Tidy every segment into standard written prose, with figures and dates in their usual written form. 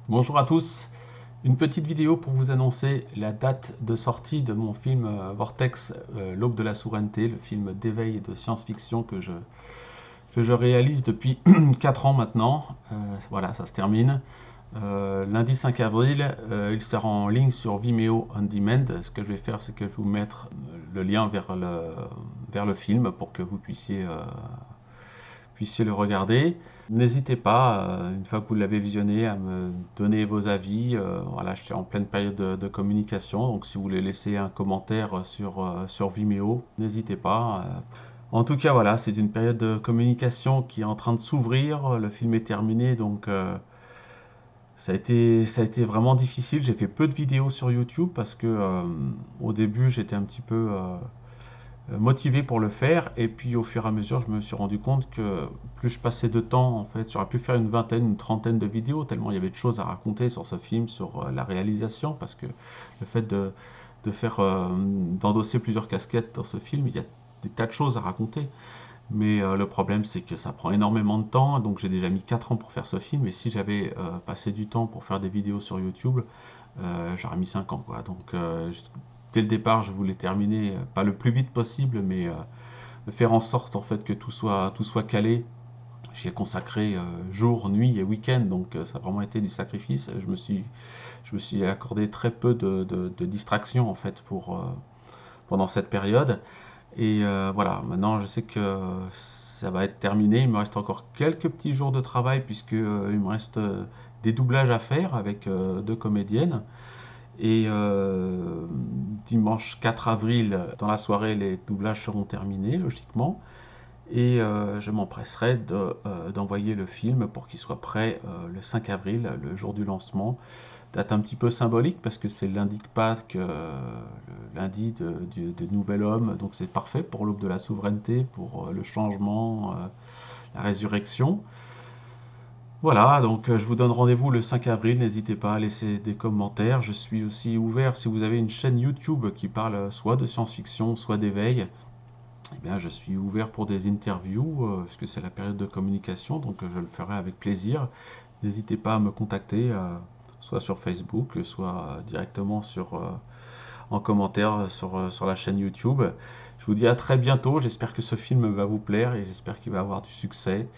Bonjour à tous, une petite vidéo pour vous annoncer la date de sortie de mon film Vortex, l'aube de la souveraineté, le film d'éveil et de science-fiction que je réalise depuis 4 ans maintenant. Voilà, ça se termine. Lundi 5 avril, il sera en ligne sur Vimeo On Demand. Ce que je vais faire, c'est que je vais vous mettre le lien vers le film pour que vous puissiez le regarder. N'hésitez pas, une fois que vous l'avez visionné, à me donner vos avis. Voilà, je suis en pleine période de communication, donc si vous voulez laisser un commentaire sur Vimeo, n'hésitez pas. En tout cas, voilà, c'est une période de communication qui est en train de s'ouvrir. Le film est terminé, donc ça a été vraiment difficile. J'ai fait peu de vidéos sur YouTube parce que au début, j'étais un petit peu motivé pour le faire. Et puis au fur et à mesure, je me suis rendu compte que plus je passais de temps, en fait, j'aurais pu faire une vingtaine, une trentaine de vidéos, tellement il y avait de choses à raconter sur ce film, sur la réalisation, parce que le fait d'endosser plusieurs casquettes dans ce film, il y a des tas de choses à raconter. Mais le problème, c'est que ça prend énormément de temps. Donc j'ai déjà mis 4 ans pour faire ce film. Et si j'avais passé du temps pour faire des vidéos sur YouTube, j'aurais mis 5 ans, quoi. Donc dès le départ, je voulais terminer, pas le plus vite possible, mais de faire en sorte en fait que tout soit calé. J'y ai consacré jour, nuit et week-end, donc ça a vraiment été du sacrifice. Je me suis accordé très peu de distractions en fait pendant cette période. Et voilà, maintenant je sais que ça va être terminé. Il me reste encore quelques petits jours de travail puisque il me reste des doublages à faire avec 2 comédiennes. Et dimanche 4 avril, dans la soirée, les doublages seront terminés, logiquement. Et je m'empresserai d'envoyer le film pour qu'il soit prêt le 5 avril, le jour du lancement. Date un petit peu symbolique parce que c'est le lundi de Pâques, le lundi de Nouvel Homme, donc c'est parfait pour l'aube de la souveraineté, pour le changement, la résurrection. Voilà, donc je vous donne rendez-vous le 5 avril, n'hésitez pas à laisser des commentaires. Je suis aussi ouvert si vous avez une chaîne YouTube qui parle soit de science-fiction, soit d'éveil. Eh bien, je suis ouvert pour des interviews, puisque c'est la période de communication, donc je le ferai avec plaisir. N'hésitez pas à me contacter, soit sur Facebook, soit directement en commentaire sur la chaîne YouTube. Je vous dis à très bientôt, j'espère que ce film va vous plaire et j'espère qu'il va avoir du succès.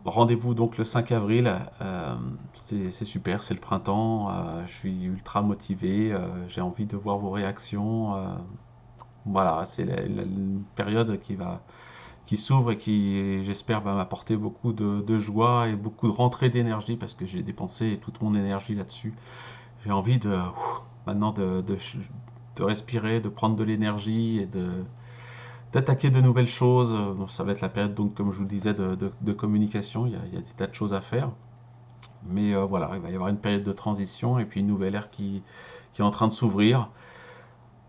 Rendez-vous donc le 5 avril, c'est super, c'est le printemps, je suis ultra motivé, j'ai envie de voir vos réactions. Voilà, c'est une période qui s'ouvre et qui, j'espère, va m'apporter beaucoup de joie et beaucoup de rentrée d'énergie parce que j'ai dépensé toute mon énergie là-dessus. J'ai envie maintenant de respirer, de prendre de l'énergie et d'attaquer de nouvelles choses. Bon, ça va être la période, donc, comme je vous le disais, de communication. Il y a des tas de choses à faire. Mais voilà, il va y avoir une période de transition et puis une nouvelle ère qui est en train de s'ouvrir.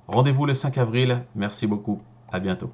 Rendez-vous le 5 avril. Merci beaucoup. À bientôt.